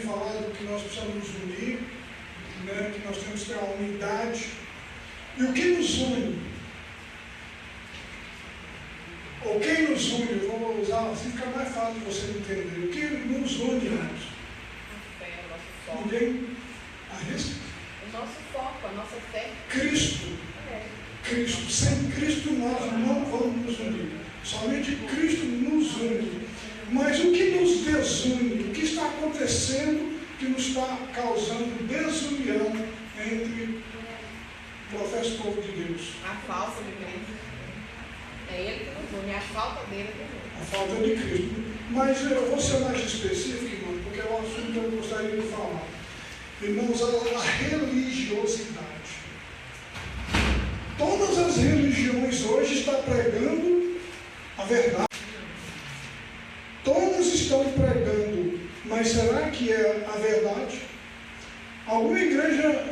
falado que nós precisamos nos unir, né, que nós temos que ter uma unidade. E o que nos une? Ou quem nos une? Eu vou usar assim, fica mais fácil de você entender. O que nos une, irmãos? A fé, o nosso foco. Ninguém arrisca? O nosso foco, a nossa fé. Cristo. Cristo. Sem Cristo nós não vamos nos unir. Somente Cristo nos une. Mas o que nos desune? O que está acontecendo que nos está causando desunião entre o professo povo de Deus? A falsa de Cristo. É Ele que nos une, a falta dele que nos une. A falta de Cristo. Mas eu vou ser mais específico, irmão, porque é um assunto que eu gostaria de falar. Irmãos, a religiosidade. Todas as religiões hoje estão pregando a verdade. Todas estão pregando, mas será que é a verdade? Alguma igreja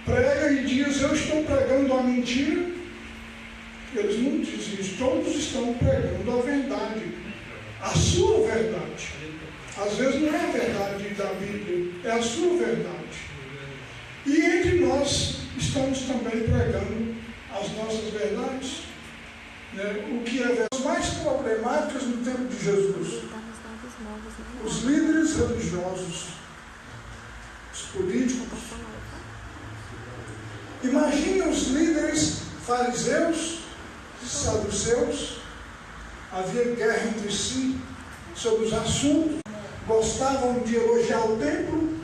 prega e diz, eu estou pregando a mentira. Eles não dizem isso, todos estão pregando a verdade, a sua verdade. Às vezes não é a verdade da Bíblia, é a sua verdade. E entre nós estamos também pregando as nossas verdades, né? O que é as mais problemáticas no tempo de Jesus. Os líderes religiosos, os políticos. Imagine os líderes fariseus, saduceus. Havia guerra entre si sobre os assuntos. Gostavam de elogiar o templo.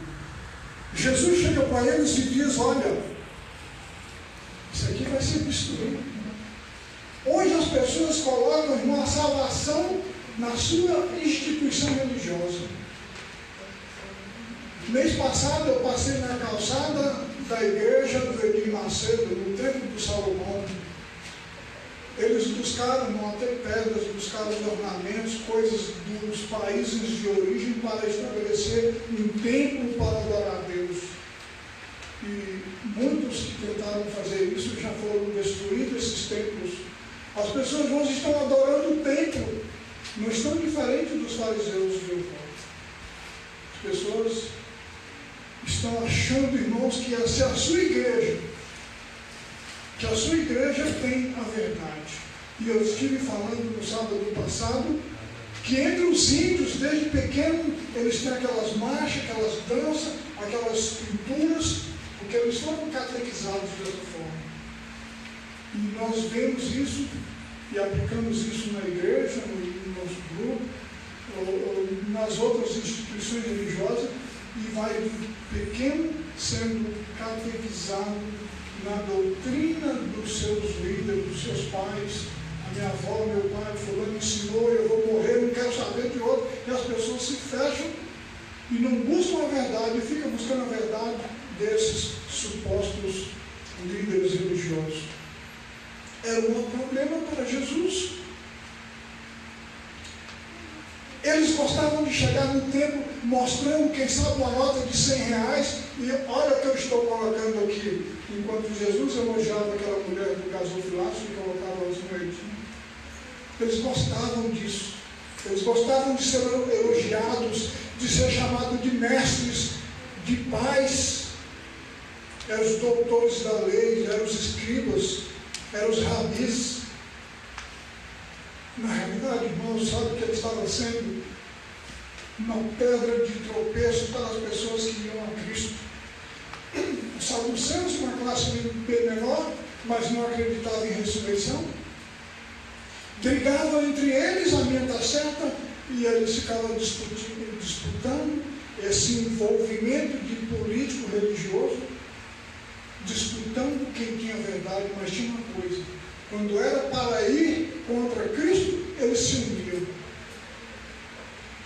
Jesus chega para eles e diz, olha, isso aqui vai ser destruído. Hoje as pessoas colocam uma salvação na sua instituição religiosa. Mês passado eu passei na calçada da igreja do Edir Macedo, no templo do Salomão. Eles buscaram até pedras, buscaram ornamentos, coisas dos países de origem para estabelecer um templo para adorar a Deus. E muitos que tentaram fazer isso já foram destruídos, esses templos. As pessoas hoje estão adorando o templo, não estão diferentes dos fariseus de outrora. As pessoas estão achando, irmãos, que se a sua igreja tem a verdade. E eu estive falando no sábado passado que entre os índios, desde pequeno, eles têm aquelas marchas, aquelas danças, aquelas pinturas, porque eles foram catequizados dessa forma. E nós vemos isso e aplicamos isso na igreja, no nosso grupo, ou nas outras instituições religiosas, e vai do pequeno sendo catequizado na doutrina dos seus líderes, dos seus pais. A minha avó, meu pai, fulano ensinou, eu vou morrer, não quero saber de outro. E as pessoas se fecham e não buscam a verdade, e ficam buscando a verdade desses supostos líderes religiosos. Era um problema para Jesus. Eles gostavam de chegar no templo mostrando, quem sabe, uma nota de R$100 e olha o que eu estou colocando aqui. Enquanto Jesus elogiava aquela mulher do gasofilácio e colocava os moedinhos. Eles gostavam disso. Eles gostavam de ser elogiados, de ser chamados de mestres, de pais. Eram os doutores da lei, eram os escribas, eram os rabis. Na realidade, irmãos, sabe que ele estava sendo uma pedra de tropeço para as pessoas que iam a Cristo. Os saduceus, uma classe menor, mas não acreditava em ressurreição. Brigavam entre eles, a minha está certa, e eles ficavam disputando esse envolvimento de político religioso, disputando quem tinha verdade, mas tinha uma coisa. Quando era para ir contra Cristo, eles se uniam.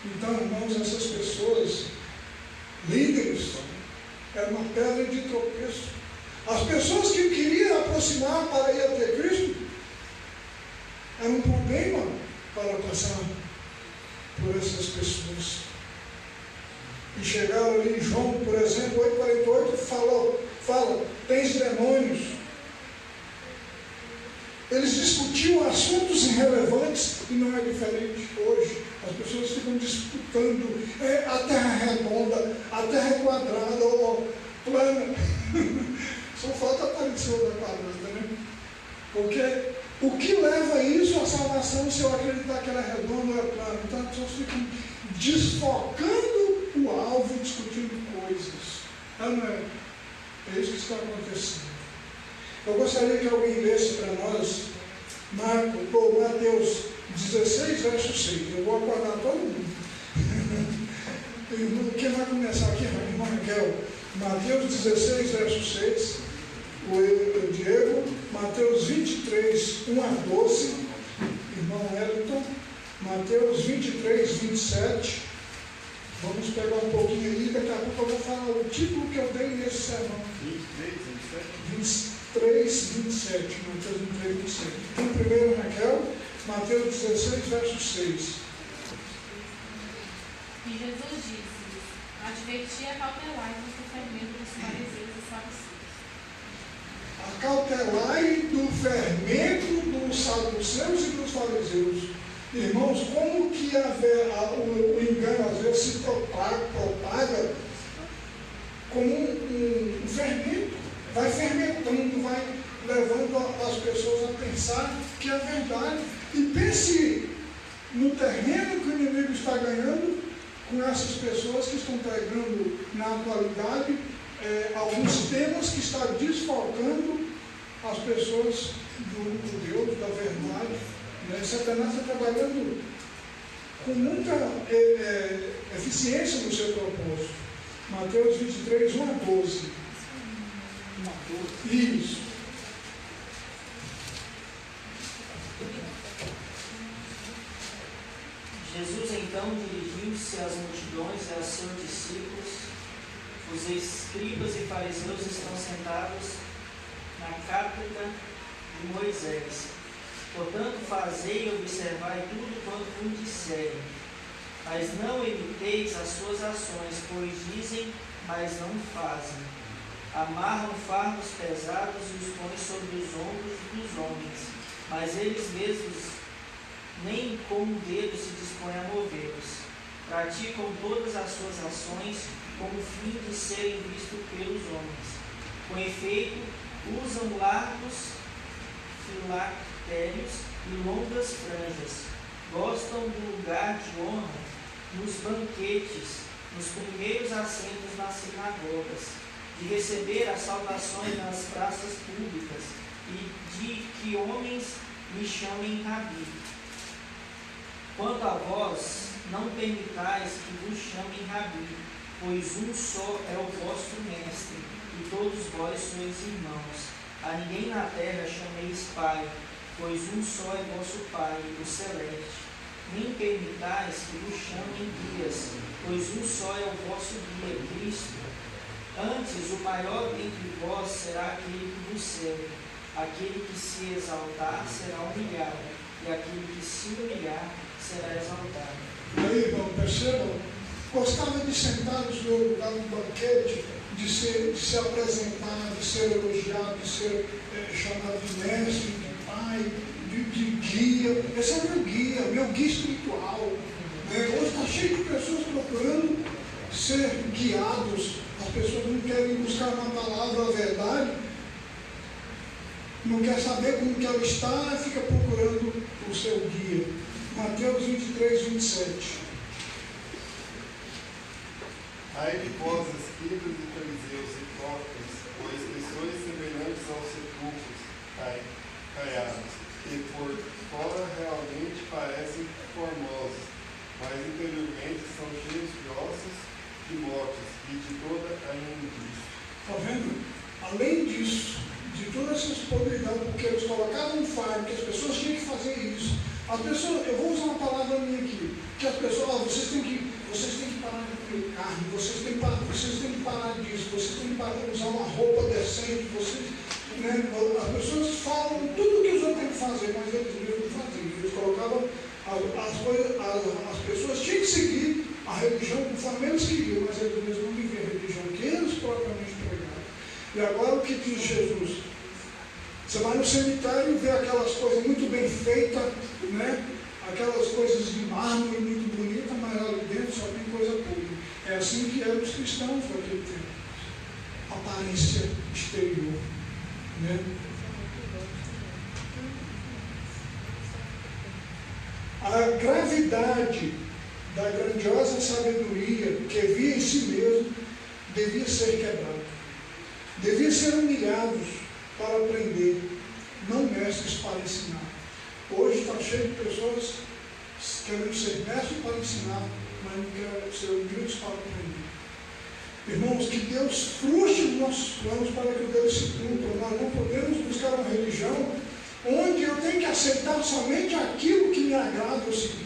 Então, irmãos, essas pessoas, líderes, era uma pedra de tropeço. As pessoas que queriam aproximar para ir até Cristo, era um problema para passar por essas pessoas. E chegaram ali em João, por exemplo, 8,48, fala, tens demônios. Eles discutiam assuntos irrelevantes e não é diferente hoje. As pessoas ficam disputando, a terra é redonda, a terra é quadrada ou plana. Só falta aparecer da quadrada, né? Porque o que leva isso à salvação se eu acreditar que ela é redonda ou é plana? Então as pessoas ficam desfocando o alvo, discutindo coisas. Não é? É isso que está acontecendo. Eu gostaria que alguém lesse para nós Mateus 16, verso 6. Eu vou acordar todo mundo. Quem vai começar aqui, irmão Raquel? Mateus 16, verso 6. O Diego. Mateus 23, 1 a 12. Irmão Wellington. Mateus 23, 27. Vamos pegar um pouquinho aí. Daqui a pouco eu vou falar o título que eu dei nesse sermão. 23, 27. Mateus 23, 27. Então, primeiro, Raquel. Mateus 16, verso 6. E Jesus disse: advertia cautelai-vos do fermento dos fariseus e saduceus. Acautelai do fermento dos saduceus e dos fariseus. Irmãos, como que o engano às vezes se propaga como um fermento? Vai fermentando, vai levando as pessoas a pensar que é verdade. E pense no terreno que o inimigo está ganhando com essas pessoas que estão pregando na atualidade alguns temas que estão desfocando as pessoas do Deus, da verdade. Satanás está trabalhando com muita eficiência no seu propósito. Mateus 23, 1 a 12. Isso. Jesus então dirigiu-se às multidões e aos seus discípulos. Os escribas e fariseus estão sentados na cátedra de Moisés. Portanto, fazei e observai tudo quanto vos disserem. Mas não imiteis as suas ações, pois dizem, mas não fazem. Amarram fardos pesados e os põem sobre os ombros dos homens, mas eles mesmos nem com o dedo se dispõem a movê-los. Praticam todas as suas ações com o fim de serem vistos pelos homens. Com efeito, usam largos filactérios e longas franjas. Gostam do lugar de honra nos banquetes, nos primeiros assentos nas sinagogas, de receber as saudações nas praças públicas e de que homens me chamem Rabi. Quanto a vós, não permitais que vos chamem Rabi, pois um só é o vosso mestre, e todos vós sois irmãos. A ninguém na terra chameis Pai, pois um só é vosso Pai, o Celeste. Nem permitais que vos chamem guias, pois um só é o vosso guia, Cristo. Antes, o maior dentre vós será aquele que vos serve. Aquele que se exaltar será humilhado, e aquele que se humilhar será exaltado. E aí, irmão, percebam? Gostava de sentar no seu lugar no banquete, de se apresentar, de ser elogiado, de ser chamado de mestre, de pai, de guia. Esse é meu guia espiritual. Hoje está cheio de pessoas procurando ser guiados. As pessoas não querem buscar na palavra a verdade, não quer saber como que ela está, fica procurando o seu guia. Mateus 23, 27. Ai de vós, escribas e fariseus, hipócritas, pois que sois semelhantes aos sepulcros caiados, que por fora realmente parecem formosos, mas interiormente são cheios de ossos, de mortos e de toda a imundície. Está vendo? Além disso, de todas essas probabilidades, porque eles colocavam um fardo, que as pessoas tinham que fazer isso. As pessoas, eu vou usar uma palavra minha aqui, que as pessoas, vocês têm que parar de comer carne, vocês têm que parar disso, vocês têm que parar de usar uma roupa decente, as pessoas falam tudo o que os outros têm que fazer, mas eles mesmos não faziam. Eles colocavam as pessoas tinham que seguir a religião conforme eles queriam, mas eles mesmos não viviam a religião que eles propriamente pregaram. E agora o que diz Jesus? Você vai no cemitério e vê aquelas coisas muito bem feitas, aquelas coisas de mármore muito bonitas. só tem coisa podre. É assim que eram os cristãos daquele tempo. Aparência exterior. Né? A gravidade da grandiosa sabedoria que via em si mesmo devia ser quebrada. Devia ser humilhados para aprender, não mestres para ensinar. Hoje está cheio de pessoas querendo ser mestres para ensinar, mas não querem ser humildes para aprender. Irmãos, que Deus frustre os nossos planos para que Deus se cumpra. Nós não podemos buscar uma religião onde eu tenho que aceitar somente aquilo que me agrada eu seguir.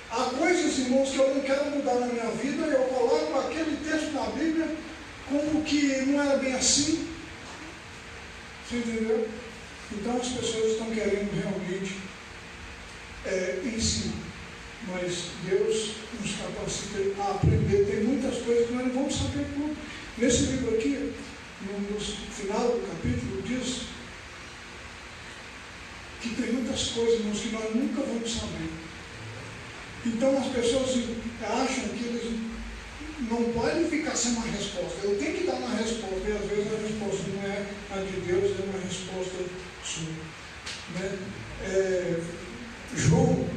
Há coisas, irmãos, que eu não quero mudar na minha vida, eu coloco aquele texto na Bíblia como que não era bem assim. Você entendeu? Então as pessoas estão querendo realmente ensinar. Mas Deus nos capacita a aprender. Tem muitas coisas que nós não vamos saber tudo. Nesse livro aqui, no final do capítulo, diz que tem muitas coisas, irmãos, que nós nunca vamos saber. Então as pessoas acham que eles não podem ficar sem uma resposta. Eu tenho que dar uma resposta, e às vezes a resposta não é a de Deus, é uma resposta sua. Né? João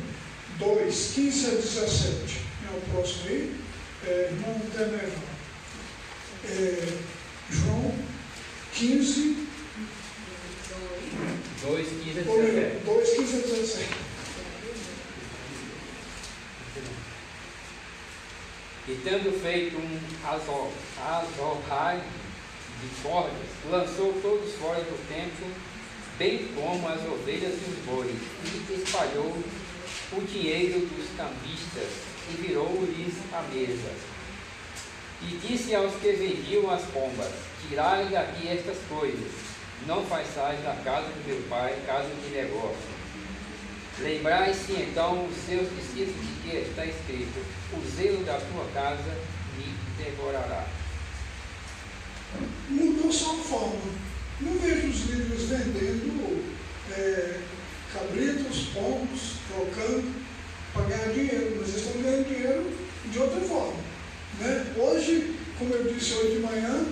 2, 15 a 17. É o próximo aí. Irmão Temerão. João 15. 2, 15 a 17. 2, 15 a 17. E tendo feito um azorraio de cordas, lançou todos fora do templo, bem como as ovelhas e os bois, e espalhou o dinheiro dos cambistas, e virou-lhes a mesa. E disse aos que vendiam as pombas: tirai daqui estas coisas, não façais da casa do meu pai casa de negócio. Lembrai-se então os seus discípulos de que está escrito: o zelo da tua casa me devorará. Mudou só a forma. Não vejo os livros vendendo cabritos, pombos, trocando para ganhar dinheiro, mas eles estão ganhando dinheiro de outra forma. Né? Hoje, como eu disse hoje de manhã,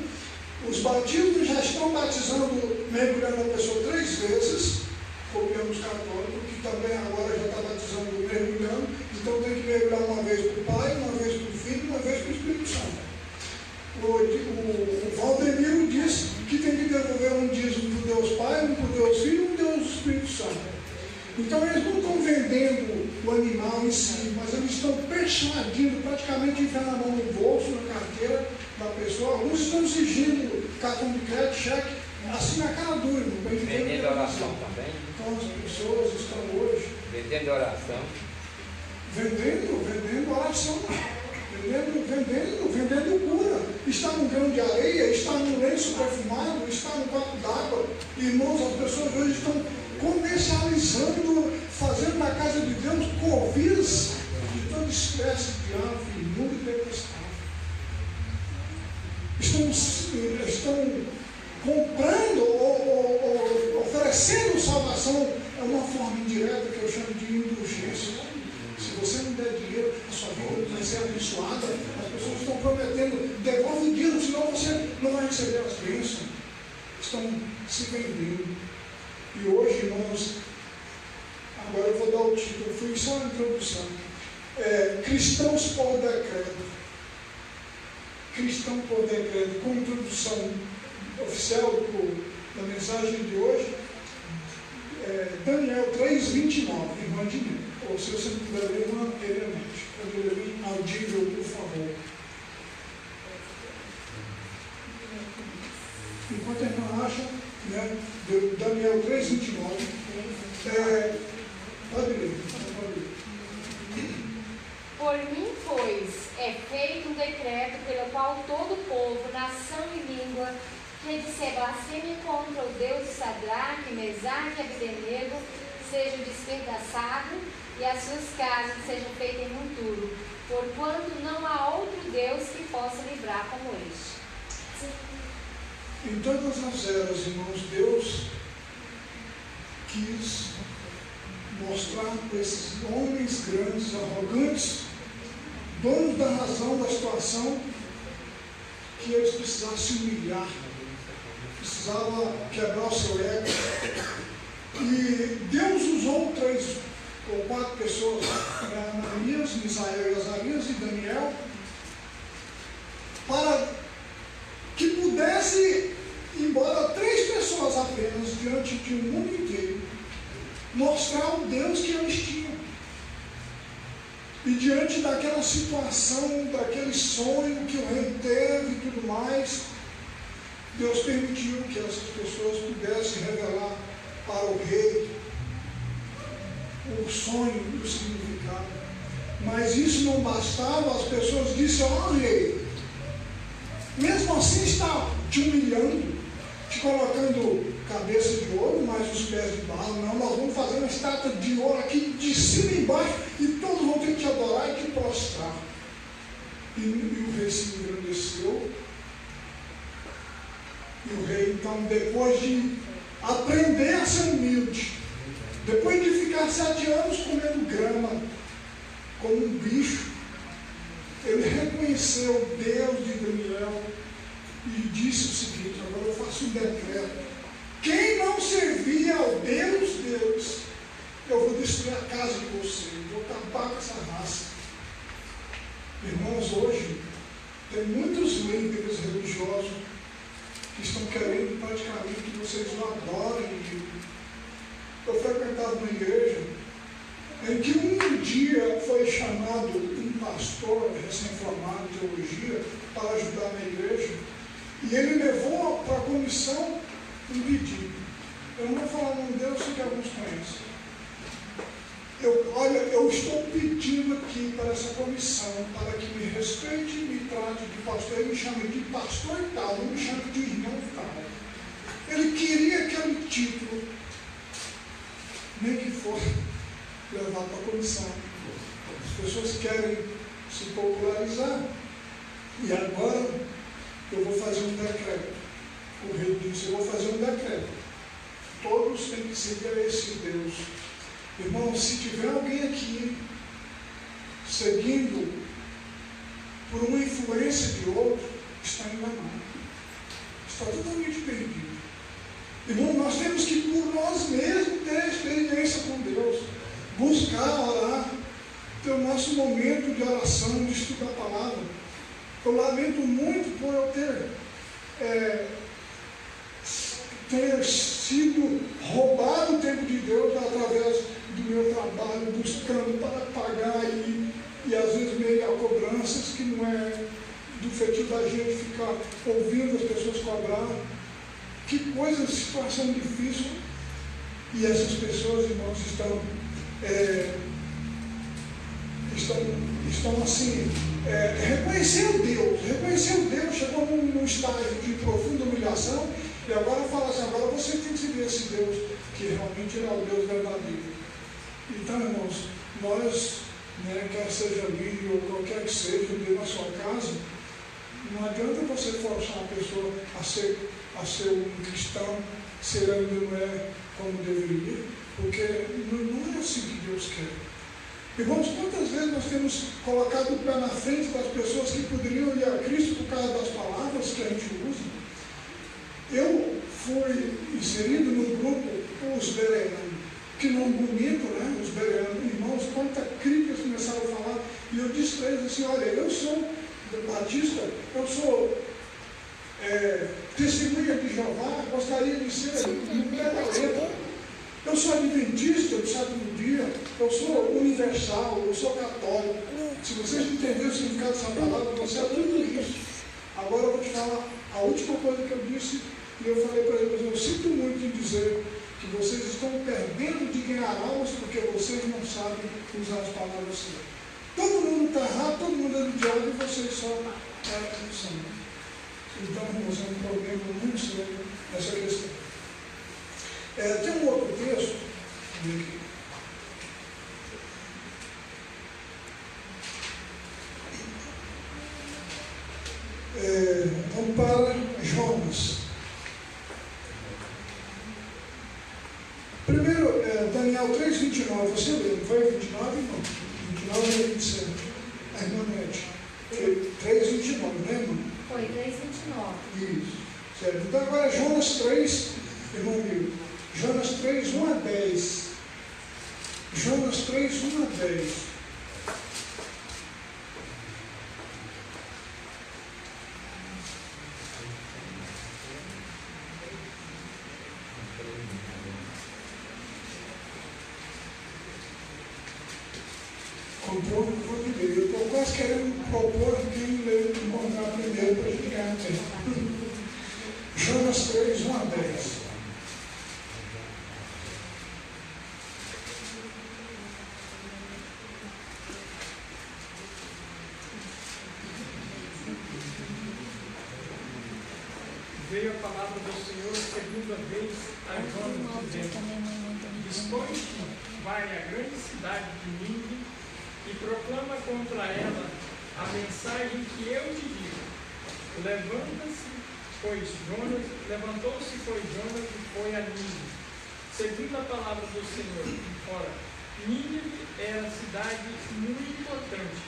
os batismos já estão batizando, mergulhando a pessoa 3 vezes, copiando os católicos, que também agora já está batizando mergulhando, então tem que mergulhar uma vez para o Pai, uma vez para o Filho e uma vez para o Espírito Santo. O Valdemiro disse que tem que devolver um dízimo para Deus Pai, um para Deus Filho e um para Deus Espírito Santo. Então eles não estão vendendo o animal em si, mas eles estão persuadindo, praticamente enfiando a mão no bolso, na carteira da pessoa. Alguns estão exigindo cartão de crédito, cheque, assim na cara dura. Vendendo oração também. Então as pessoas estão hoje Vendendo oração. Vendendo oração. Vendendo cura. Está num grão de areia, está num lenço perfumado, está num copo d'água. Irmãos, as pessoas hoje estão comercializando, fazendo na casa de Deus covis de toda espécie de ave imunda e detestável. Estão comprando ou oferecendo salvação. É uma forma indireta que eu chamo de indulgência. Se você não der dinheiro, a sua vida vai ser abençoada. As pessoas estão prometendo: devolve o dinheiro, senão você não vai receber as bênçãos. Estão se vendendo. E hoje, irmãos, agora eu vou dar o título, fui só na introdução. Cristãos por decreto. Cristão por decreto, com introdução oficial da mensagem de hoje, Daniel 3:29, irmã de mim. Ou se você não puder ler, irmã, anteriormente. Pode ler audível, por favor. Enquanto a irmã acha, né, Daniel 3:29, pode ler. Por mim, pois, é feito um decreto pelo qual todo povo, nação e língua que disser blasfêmia contra o Deus de Sadraque, Mesaque e Abdenego seja despedaçado e as suas casas sejam feitas em monturo, porquanto não há outro Deus que possa livrar como este. Em todas as eras, irmãos, Deus quis mostrar para esses homens grandes, arrogantes, donos da razão da situação, que eles precisavam se humilhar, precisavam quebrar o seu ego. E Deus usou 3 ou 4 pessoas, Ananias, Misael e Azarias e Daniel, para que pudesse, embora 3 pessoas apenas, diante de um mundo inteiro, mostrar o Deus que eles tinham. E diante daquela situação, daquele sonho que o rei teve e tudo mais, Deus permitiu que essas pessoas pudessem revelar para o rei o sonho e o significado. Mas isso não bastava, as pessoas disseram: ó rei, mesmo assim está te humilhando, te colocando cabeça de ouro, mas os pés de barro. Não, nós vamos fazer uma estátua de ouro aqui de cima e embaixo, e todos vão ter que te adorar e te prostrar. E o rei se engrandeceu. E o rei, então, depois de aprender a ser humilde, depois de ficar 7 anos comendo grama, como um bicho, ele reconheceu Deus de Daniel e disse o seguinte: agora eu faço um decreto. Quem não servir ao Deus deles, eu vou destruir a casa de vocês, vou acabar com essa raça. Irmãos, hoje tem muitos líderes religiosos que estão querendo praticamente que vocês o adorem. Eu frequentava uma igreja em que um dia foi chamado um pastor recém-formado de teologia para ajudar na igreja, e ele levou para a comissão um pedido. Eu não vou falar o nome dele, eu sei que alguns conhecem. Olha, eu estou pedindo aqui para essa comissão, para que me respeite e me trate de pastor. Ele me chama de pastor e tal, não me chama de irmão e tal. Ele queria aquele título, nem que fosse levado para a comissão. As pessoas querem se popularizar. E agora eu vou fazer um decreto. O rei disse: eu vou fazer um decreto. Todos têm que seguir a esse Deus. Irmão, se tiver alguém aqui seguindo por uma influência de outro, está enganado. Está totalmente perdido. Irmão, nós temos que por nós mesmos ter experiência com Deus. Buscar, orar, ter o nosso momento de oração, de estudar a palavra. Eu lamento muito por eu ter sido roubado o tempo de Deus através do meu trabalho, buscando para pagar e às vezes meio a cobranças, que não é do feitio da gente ficar ouvindo as pessoas cobrar. Que coisa, situação difícil. E essas pessoas, irmãos, estão assim, reconheceu Deus, chegou num estágio de profunda humilhação, e agora fala assim: agora você tem que seguir esse Deus, que realmente é o Deus verdadeiro. Então, irmãos, nós, quer seja ali ou qualquer que seja, dentro da sua casa, não adianta você forçar a pessoa a ser um cristão, se ele ainda não é como deveria, porque não é assim que Deus quer. Irmãos, quantas vezes nós temos colocado o pé na frente das pessoas que poderiam ir a Cristo por causa das palavras que a gente usa? Eu fui inserido no grupo Os Bereanos, que nome bonito, né? Os Bereanos. Irmãos, quanta críticas começaram a falar, e eu disse para eles assim: olha, eu sou batista, eu sou testemunha de Jeová, gostaria de ser no pé da letra. Eu sou adventista do sétimo dia, eu sou universal, eu sou católico. Se vocês entenderem o significado dessa palavra, você é tudo isso. Agora eu vou te falar a última coisa que eu disse, e eu falei para eles: eu sinto muito em dizer que vocês estão perdendo de ganhar almas porque vocês não sabem usar as palavras certas. Todo mundo está errado, todo mundo é do diabo, e vocês só não são. Então, irmãos, é um problema muito sério essa questão. Tem um outro texto aqui. Vamos para Jonas. Primeiro, Daniel 3:29, você leu, não foi 29? Não, 29 e 27. A irmã Nete. 3:29, né, irmã? Foi 3:29. Isso. Certo. Então agora Jonas 3, irmão meu. Jonas 3, 1-10. Jonas 3, 1-10. Comprou no primeiro. Eu estou quase querendo propor quem leu encontrar primeiro para a gente ganhar tempo. Jonas 3, 1-10. Veio a palavra do Senhor segunda vez a Jonas, dizendo: Dispõe-te, vai à grande cidade de Nínive e proclama contra ela a mensagem que eu te digo. Levantou-se, pois, Jonas e foi a Nínive, segundo a palavra do Senhor. Ora, Nínive era cidade muito importante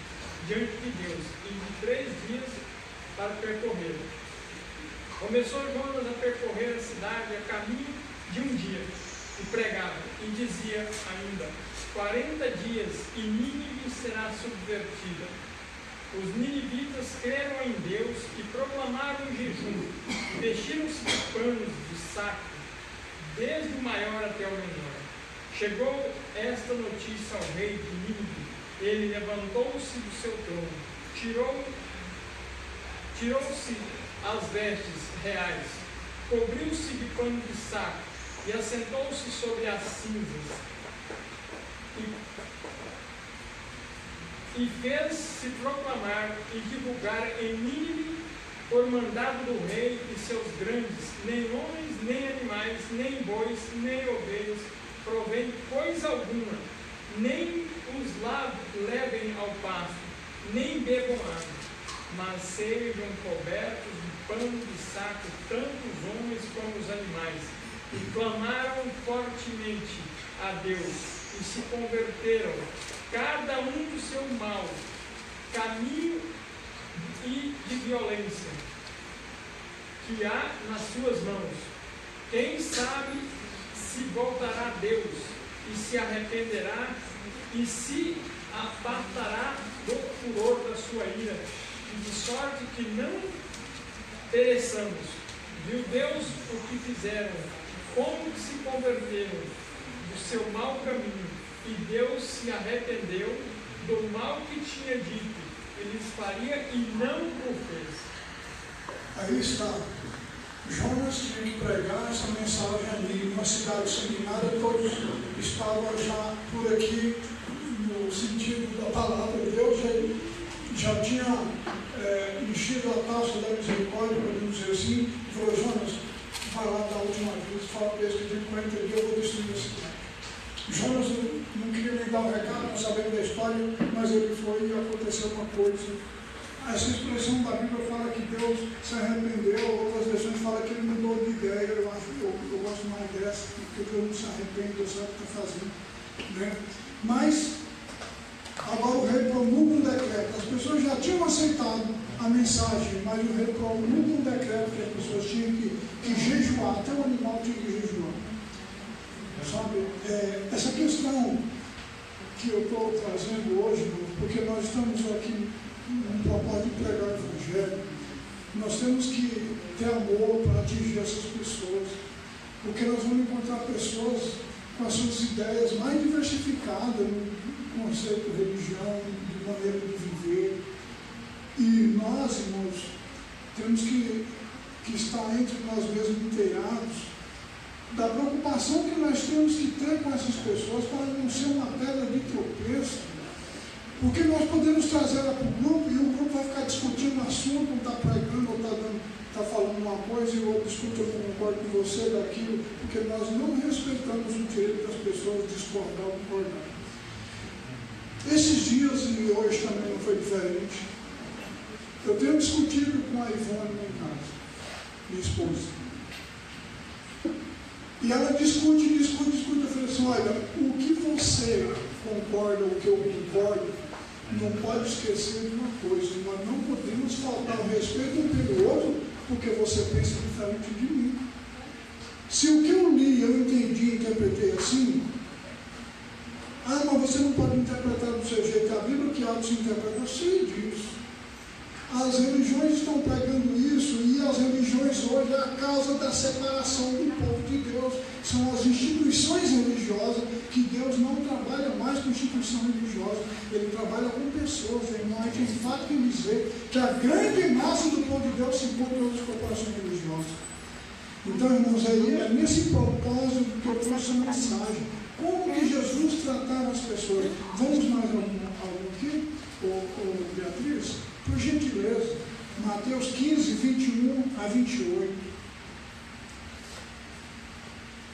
diante de Deus, e de 3 dias para percorrer. Começou Jonas a percorrer a cidade a caminho de um dia, e pregava, e dizia ainda: 40 dias e Nínive será subvertida. Os ninivitas creram em Deus e proclamaram jejum, e vestiram-se de panos de saco, desde o maior até o menor. Chegou esta notícia ao rei de Nínive. Ele levantou-se do seu trono, tirou-se as vestes reais, cobriu-se de pano de saco e assentou-se sobre as cinzas e fez-se proclamar e divulgar em Nínive, por mandado do rei e seus grandes: nem homens, nem animais, nem bois, nem ovelhas provém coisa alguma, nem os levem ao pasto, nem bebam água, mas sejam cobertos de pano de saco tanto os homens como os animais. E clamaram fortemente a Deus e se converteram, cada um do seu mau caminho e de violência que há nas suas mãos. Quem sabe se voltará a Deus e se arrependerá e se apartará do furor da sua ira, e de sorte que não pereçamos. Viu Deus o que fizeram, como que se converteram do seu mau caminho, e Deus se arrependeu do mal que tinha dito, e lhes faria e não o fez. Aí está. Jonas tinha que pregar essa mensagem ali, uma cidade sanguinária, todos estavam já por aqui, no sentido da palavra de Deus, já tinha enchido a taça da misericórdia, podemos dizer assim, e falou: Jonas, vai lá da última vez, fala para eles que de 40 dias eu vou destruir a cidade. Jonas não queria nem dar o recado, não sabendo da história, mas ele foi e aconteceu uma coisa. Essa expressão da Bíblia fala que Deus se arrependeu, outras versões falam que ele mudou de ideia. Eu gosto mais dessa, porque Deus não se arrepende, Deus sabe o que está fazendo. Né? Mas, agora o rei promulga um decreto. As pessoas já tinham aceitado a mensagem, mas o rei promulga um decreto que as pessoas tinham que jejuar, até o animal tinha que jejuar. Sabe, essa questão que eu estou trazendo hoje, porque nós estamos aqui no propósito de pregar o Evangelho, nós temos que ter amor para atingir essas pessoas, porque nós vamos encontrar pessoas com as suas ideias mais diversificadas no conceito de religião, de maneira de viver, e nós, irmãos, temos que estar entre nós mesmos inteirados da preocupação que nós temos que ter com essas pessoas para não ser uma pedra de tropeço, porque nós podemos trazer ela para o grupo e o grupo vai ficar discutindo um assunto, não está pregando, ou está falando uma coisa e o outro discute, eu concordo com você daquilo, porque nós não respeitamos o direito das pessoas de discordar ou concordar. Esses dias, e hoje também não foi diferente, eu tenho discutido com a Ivone em casa, minha esposa. E ela discute. Eu falei assim: olha, o que você concorda, o que eu concordo, não pode esquecer de uma coisa: nós não podemos faltar o respeito um pelo outro porque você pensa diferente de mim. Se o que eu li, eu entendi e interpretei assim, mas você não pode interpretar do seu jeito. A Bíblia que auto se interpreta, eu sei disso. As religiões estão pregando isso, e as religiões hoje é a causa da separação do povo de Deus. São as instituições religiosas, que Deus não trabalha mais com instituição religiosa, Ele trabalha com pessoas. Irmão, a gente tem fato em dizer que a grande massa do povo de Deus se encontra em outras corporações religiosas. Então, irmãos, é nesse propósito que eu trouxe a mensagem. Como que Jesus tratava as pessoas? Vamos mais algo aqui, Beatriz? Por gentileza, Mateus 15, 21 a 28.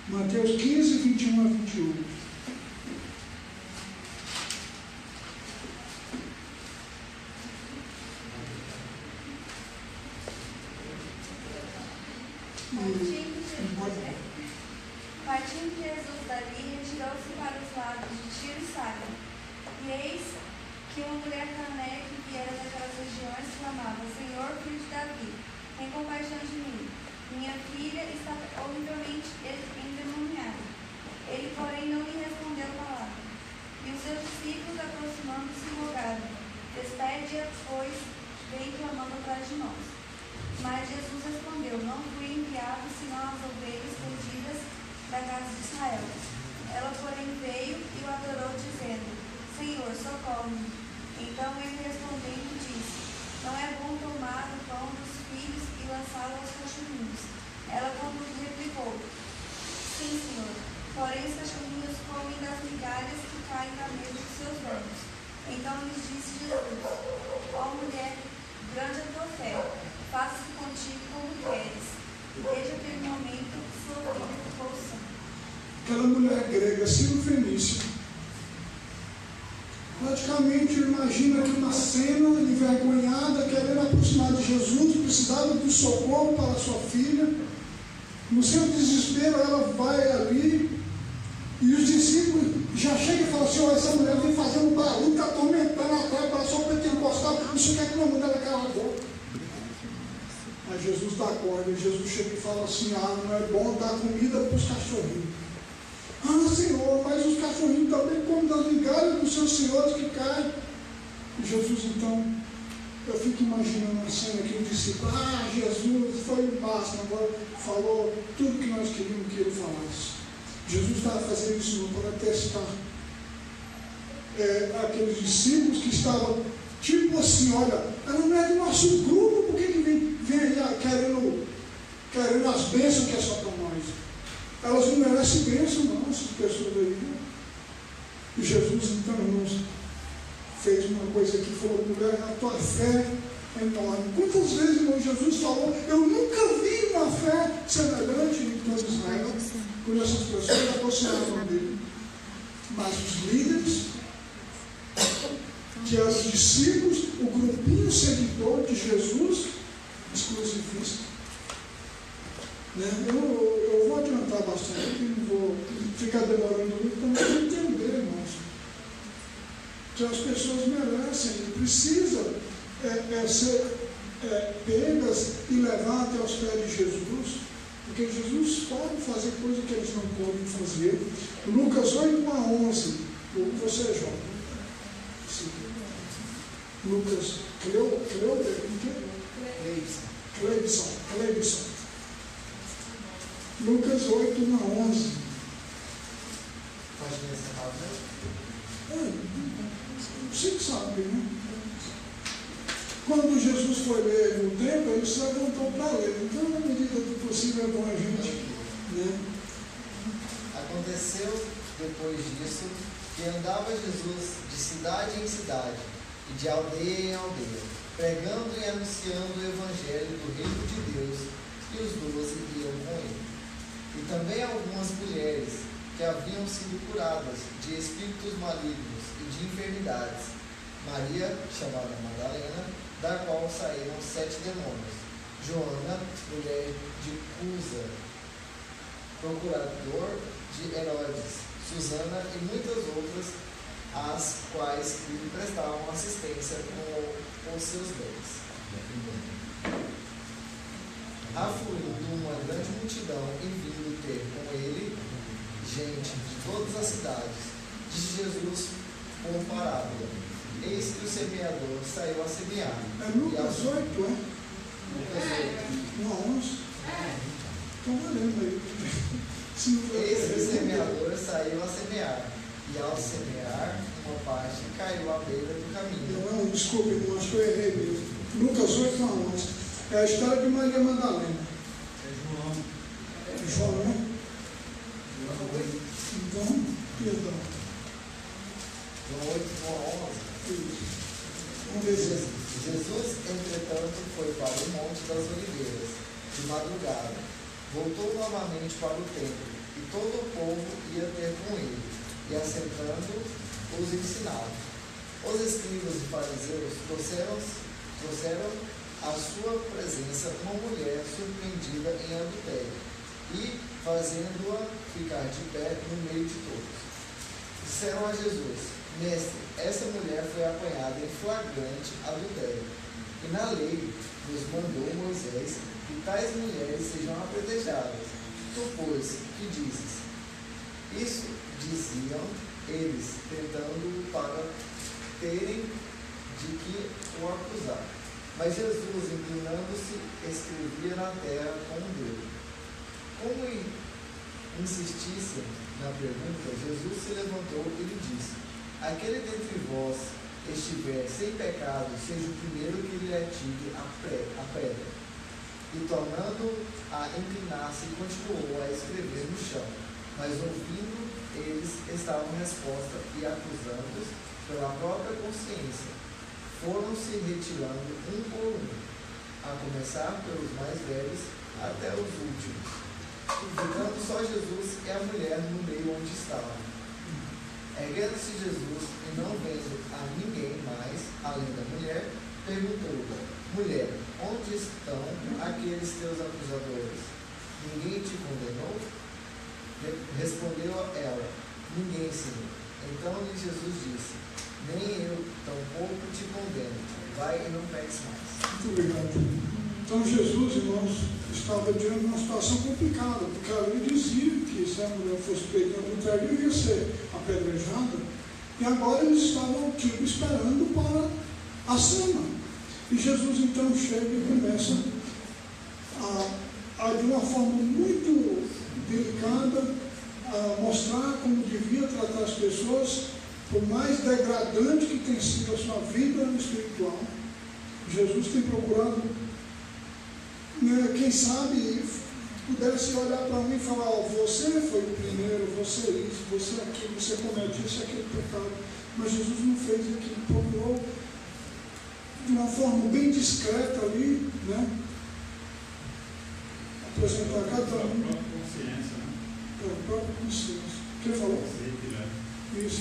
Mateus 15, 21 a 28. Partindo Jesus dali, retirou-se para os lados de Tiro e Sidom. E eis que uma mulher cananeia que viera daquelas regiões clamava: Senhor, filho de Davi, tem compaixão de mim. Minha filha está horrivelmente endemoniada. Ele, porém, não lhe respondeu palavra. E os seus discípulos, aproximando-se, rogaram: Despede-a, pois vem clamando atrás de nós. Mas Jesus respondeu: Não fui enviado senão às ovelhas perdidas da casa de Israel. Ela, porém, veio e o adorou, dizendo: Senhor, socorre-me. Então ele respondendo disse: Não é bom tomar o pão dos filhos e lançá-lo aos cachorrinhos. Ela, contudo, replicou: Sim, Senhor, porém os cachorrinhos comem das migalhas que caem da mesa de seus donos. Então lhes disse Jesus: Ó mulher, grande é a tua fé, faça-se contigo como queres. E desde aquele momento sua filha ficou sã. Aquela mulher grega, Sirofenícia, praticamente imagina que uma cena envergonhada, querendo aproximar de Jesus, precisava de socorro para a sua filha. No seu desespero, ela vai ali e os discípulos já chegam e falam assim: essa mulher vem fazendo barulho, está atormentando atrás, para só pentecostal, não sei o que é que uma mulher cala a boca. Aí Jesus dá corda, e Jesus chega e fala assim: não é bom dar comida para os cachorrinhos. Senhor, mas os cachorrinhos também comem das migalhas dos seus senhores que caem. E Jesus, então, eu fico imaginando a cena que o discípulo: Jesus foi o máximo, agora falou tudo que nós queríamos que ele falasse. Jesus estava fazendo isso para testar aqueles discípulos que estavam tipo assim: olha, ela não é do nosso grupo, por que vem aí querendo as bênçãos que é só para nós? Elas não merecem bênção, não, essas pessoas aí. E Jesus, então, irmãos, fez uma coisa que falou: mulher, a tua fé é enorme. Quantas vezes, irmão, Jesus falou: eu nunca vi uma fé semelhante em todo Israel, quando essas pessoas aproximavam dele. Mas os líderes, que eram os discípulos, o grupinho seguidor de Jesus, exclusivista. Eu vou adiantar bastante, não vou ficar demorando muito, também para entender, irmãos, que as pessoas merecem, precisam ser pegas e levar até os pés de Jesus, porque Jesus pode fazer coisas que eles não podem fazer. Lucas 8, 11, você é jovem. Sim. Lucas, Cleibson. Lucas 8, 11. Pode ler essa palavra? Você que sabe, né? Quando Jesus foi ler no templo, ele se levantou para ler. Então, na medida do possível, é bom a gente, né? Aconteceu, depois disso, que andava Jesus de cidade em cidade, e de aldeia em aldeia, pregando e anunciando o evangelho do reino de Deus, e os 12 iam com ele. E também algumas mulheres que haviam sido curadas de espíritos malignos e de enfermidades. Maria, chamada Madalena, da qual saíram 7 demônios. Joana, mulher de Cusa, procurador de Herodes. Susana e muitas outras às quais lhe prestavam assistência com os seus bens. Afluindo uma grande multidão e vindo ter com ele gente de todas as cidades, disse Jesus por parábola: eis que o semeador saiu a semear. É Lucas 8, é? Lucas 8. Não, 11. Estão valendo aí. Eis que o semeador saiu a semear, e ao semear, uma parte caiu à beira do caminho. Não, desculpe, irmão, acho que eu errei mesmo. Lucas 8, não, 11. É a história de Maria Madalena. É João, né? Então, perdão. João 8, João 11. Vamos ver se Jesus, entretanto, foi para o Monte das Oliveiras, de madrugada. Voltou novamente para o templo, e todo o povo ia ter com ele, e assentando, os ensinava. Os escribas e fariseus trouxeram à sua presença uma mulher surpreendida em adultério, e, fazendo-a ficar de pé no meio de todos, disseram a Jesus: Mestre, essa mulher foi apanhada em flagrante adultério, e na lei nos mandou Moisés que tais mulheres sejam apedrejadas. Tu, pois, que dizes? Isso diziam eles, tentando para terem de que o acusar. Mas Jesus, inclinando-se, escrevia na terra com um dedo. Como insistissem na pergunta, Jesus se levantou e lhe disse: aquele dentre vós estiver sem pecado, seja o primeiro que lhe atire a pedra. E tornando a inclinar-se, continuou a escrever no chão. Mas ouvindo eles estavam em resposta e acusando-os pela própria consciência, foram-se retirando um por um, a começar pelos mais velhos até os últimos, ficando só Jesus e a mulher no meio onde estavam. Erguendo-se Jesus e não vendo a ninguém mais, além da mulher, perguntou: mulher, onde estão aqueles teus acusadores? Ninguém te condenou? Respondeu ela: ninguém, Senhor. Então lhe Jesus disse: nem eu tampouco te condeno. Vai e não peques mais. Muito obrigado. Então Jesus, irmãos, estava diante de uma situação complicada, porque a lei dizia que se a mulher fosse pega em adultério, ia ser apedrejada, e agora eles estavam tipo esperando para a cena. E Jesus então chega e começa de uma forma muito delicada, a mostrar como devia tratar as pessoas, por mais degradante que tenha sido a sua vida espiritual. Jesus tem procurado, quem sabe, pudesse olhar para mim e falar: você foi o primeiro, você isso, você aquilo, você comete isso, aquele pecado. Mas Jesus não fez aquilo, procurou de uma forma bem discreta ali, apresentar cada um. A própria consciência. Quem falou? Isso,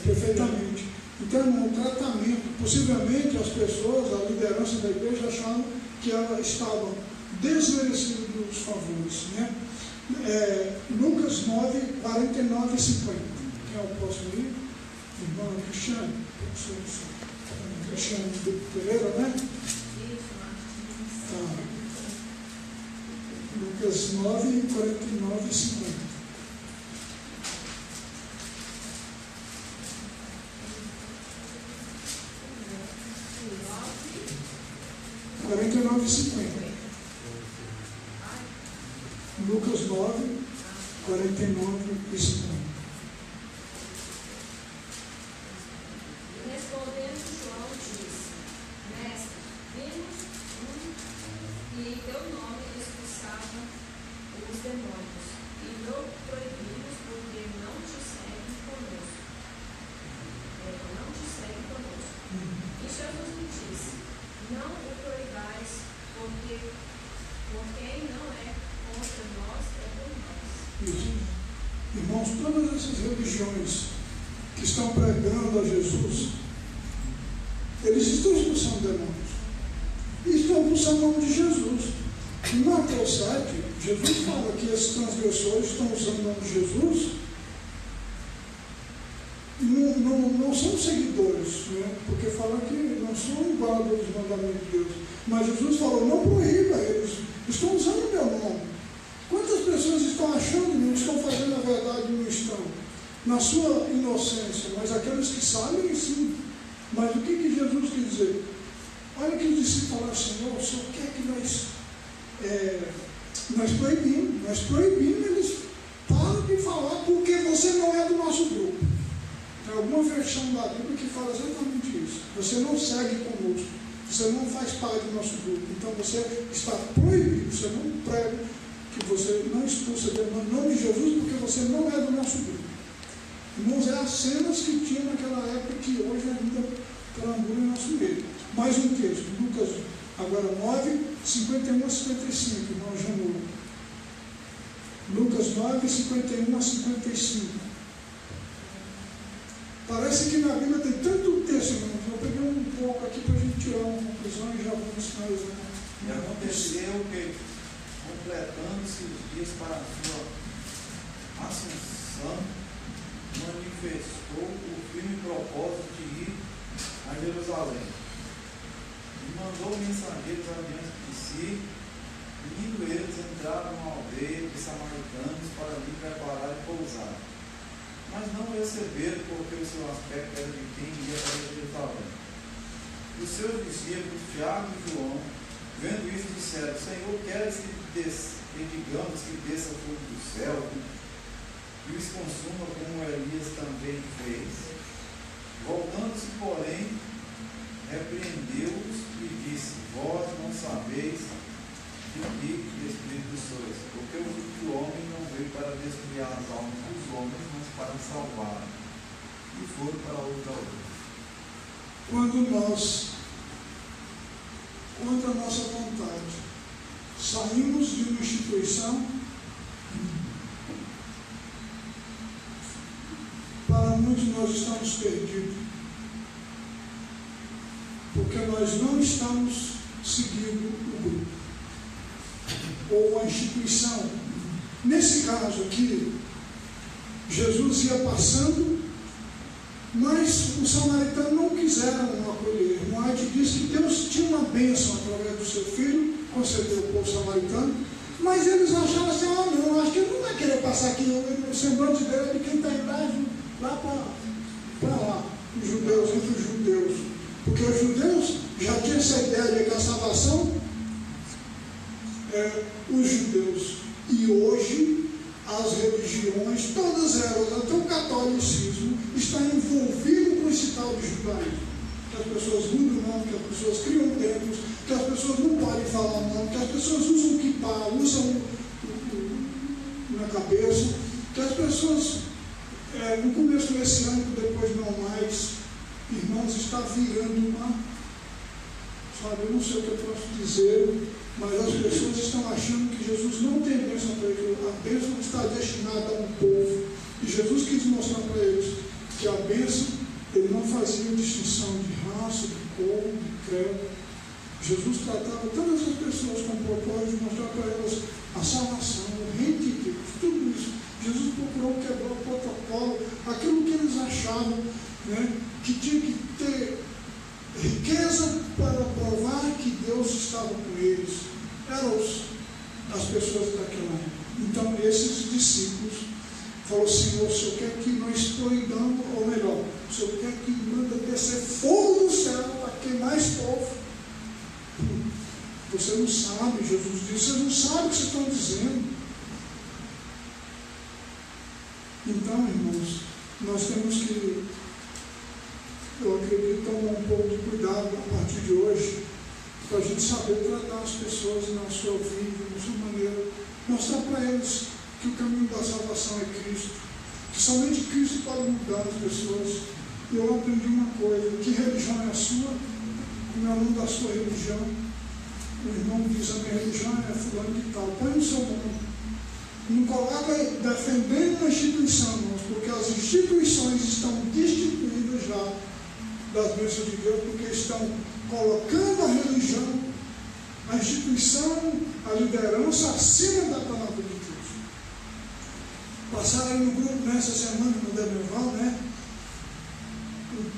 perfeitamente. Então, um tratamento. Possivelmente as pessoas, a liderança da igreja, achavam que ela estava desmerecida dos favores. Lucas 9, 49 e 50. Quem é o próximo livro? Irmã Cristiane. Cristiane Pereira, né? Tá. Lucas 9, 49 e 50. Lucas 9, 49 e 50. Respondendo João disse: Mestre, vimos e em teu nome expulsava os demônios, e não proibimos porque não te seguem conosco. E Jesus me disse: não o proibais, porque quem não é contra nós é por nós. Isso. Irmãos, todas essas religiões que estão pregando a Jesus, eles estão expulsando demônios. E estão expulsando o nome de Jesus. Em Mateus 7, Jesus fala que esses transgressores estão usando o nome de Jesus não são seguidores, né? Porque falam que não são guardas dos mandamentos de Deus. Mas Jesus falou, não proíba, eles estão usando o meu nome. Quantas pessoas estão achando que não estão fazendo a verdade e não estão? Na sua inocência, mas aqueles que sabem, sim. Mas o que Jesus quis dizer? Olha que os discípulos falaram, Senhor, o Senhor quer que nós proibimos, eles param de falar porque você não é do nosso grupo. Tem alguma versão da Bíblia que fala exatamente isso. Você não segue conosco, você não faz parte do nosso grupo, então você está proibido, você não prega, que você não expulsa no nome de Jesus porque você não é do nosso grupo. Irmãos, é as cenas que tinha naquela época que hoje ainda perambula em nosso meio. Mais um texto, Lucas, agora 9, 51 a 55, irmão Janula. Lucas 9, 51 a 55. Parece que na Bíblia tem tanto texto, irmãos. Eu peguei um pouco aqui para a gente tirar uma conclusão e já vamos finalizar. E aconteceu que, completando-se os dias para a sua ascensão, manifestou o firme propósito de ir a Jerusalém. E mandou mensageiros adiante de si, e indo eles entraram numa aldeia de samaritanos para lhe preparar e pousar. Mas não o receberam, porque o seu aspecto era de quem ia para Jerusalém. E os seus discípulos, Tiago e João, vendo isso, disseram, Senhor, queres que digamos que desça fogo do céu e os consuma como Elias também fez? Voltando-se, porém, repreendeu-os e disse, vós não sabeis de que espírito sois, porque o Filho do Homem não veio para destruir as almas dos homens, mas para salvar. E foram para outra aldeia. Quando nós, contra a nossa vontade, saímos de uma instituição, para muitos nós estamos perdidos, porque nós não estamos seguindo o grupo, ou a instituição. Nesse caso aqui, Jesus ia passando, mas os samaritanos não quiseram acolher. Moade diz que Deus tinha uma bênção através do seu filho, concedeu ao povo samaritano, mas eles achavam assim, não, acho que ele não vai querer passar aqui, o semblante dele é de quem está indo lá para lá, os judeus, entre os judeus. Porque os judeus já tinham essa ideia de que a salvação é os judeus. E hoje, as religiões, todas elas, até o catolicismo, está envolvido com esse tal de judaísmo. Que as pessoas mudam o nome, que as pessoas criam templos, que as pessoas não podem falar o nome, que as pessoas usam o kippah, usam na cabeça, que as pessoas, no começo desse ano, depois não mais, irmãos, está virando uma, sabe, eu não sei o que eu posso dizer, mas as pessoas estão achando que Jesus não tem bênção para eles, a bênção está destinada a um povo, e Jesus quis mostrar para eles que a bênção, ele não fazia distinção de raça, de cor, de credo. Jesus tratava todas as pessoas com o propósito de mostrar para elas a salvação, o reino de Deus, tudo isso. Jesus procurou quebrar o protocolo, aquilo que eles achavam, né, que tinha que ter riqueza para provar que Deus estava com eles. Eram as pessoas daquela época. Então, esses discípulos falaram, Senhor, o Senhor quer que nós proibamos, ou melhor, o Senhor quer que manda descer fogo do céu para queimar esse povo. Você não sabe, Jesus disse, vocês não sabem o que vocês estão dizendo. Então, irmãos, nós temos que, eu acredito, tomar um pouco de cuidado a partir de hoje, para a gente saber tratar as pessoas na sua vida, na sua maneira, mostrar para eles que o caminho da salvação é Cristo, que somente Cristo pode mudar as pessoas. E eu aprendi uma coisa, que religião é a sua, como é o nome da sua religião. O irmão diz, a minha religião é fulano de tal, põe no seu nome. Não coloca defendendo uma instituição, irmãos, porque as instituições estão destituídas já das bênçãos de Deus, porque estão colocando a religião, a instituição, a liderança acima da palavra de Deus. Passaram aí no grupo nessa semana, no Demerval, né?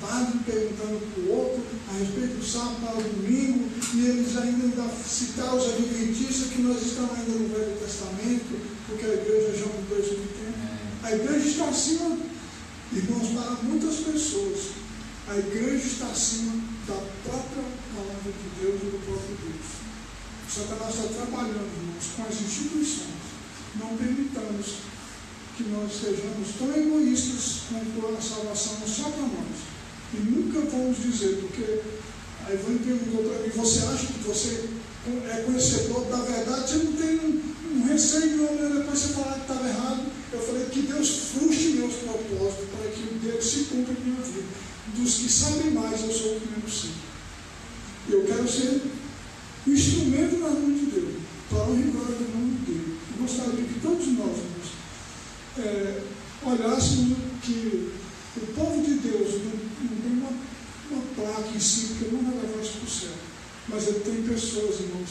padre perguntando para o outro a respeito do sábado para o domingo, e eles ainda citaram os adventistas que nós estamos ainda no Velho Testamento, porque a igreja já mudou isso muito tempo. A igreja está acima, irmãos, para muitas pessoas, a igreja está acima da própria palavra de Deus e do próprio Deus. O Satanás está trabalhando, irmãos, com as instituições. Não permitamos que nós sejamos tão egoístas quanto a salvação só para nós. E nunca vamos dizer, porque a Ivone perguntou para mim, você acha que você é conhecedor da verdade? Você não tem um receio de uma depois você falar que estava errado? Eu falei que Deus frustre meus propósitos para que o Deus se cumpra em minha vida. Dos que sabem mais, eu sou o que menos sei. Eu quero ser o instrumento na mão de Deus, para o rigor do nome dele. Eu gostaria que todos nós, olhássemos que o povo de Deus não tem uma placa em si, porque não vai levar isso para o céu. Mas ele tem pessoas, irmãos,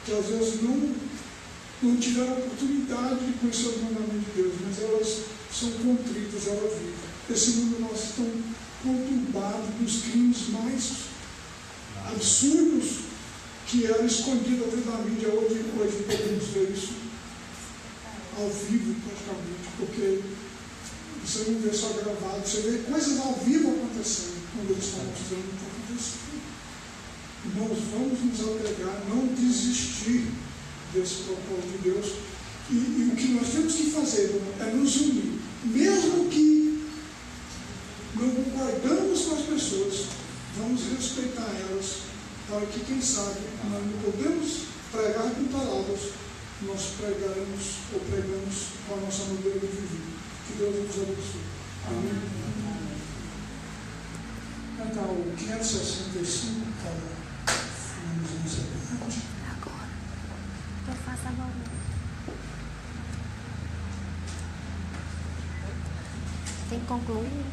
que às vezes não tiveram a oportunidade de conhecer o mandamento de Deus, mas elas são contritas, elas vivem. Esse mundo nosso é tão conturbado dos crimes mais absurdos que eram escondidos dentro da mídia. Hoje podemos ver isso ao vivo praticamente, porque você não vê só gravado, você vê coisas ao vivo acontecendo, quando eles estão mostrando o que está acontecendo. Irmãos, vamos nos apegar, não desistir desse propósito de Deus, e o que nós temos que fazer, irmão, é nos unir, mesmo que não concordamos com as pessoas, vamos respeitar elas, para que, quem sabe, nós não podemos pregar com palavras, nós pregamos com a nossa maneira de viver. Que Deus nos abençoe. Amém. Cantar o 565 para finalizar essa parte. Agora, eu faço a mão. Tem que concluir.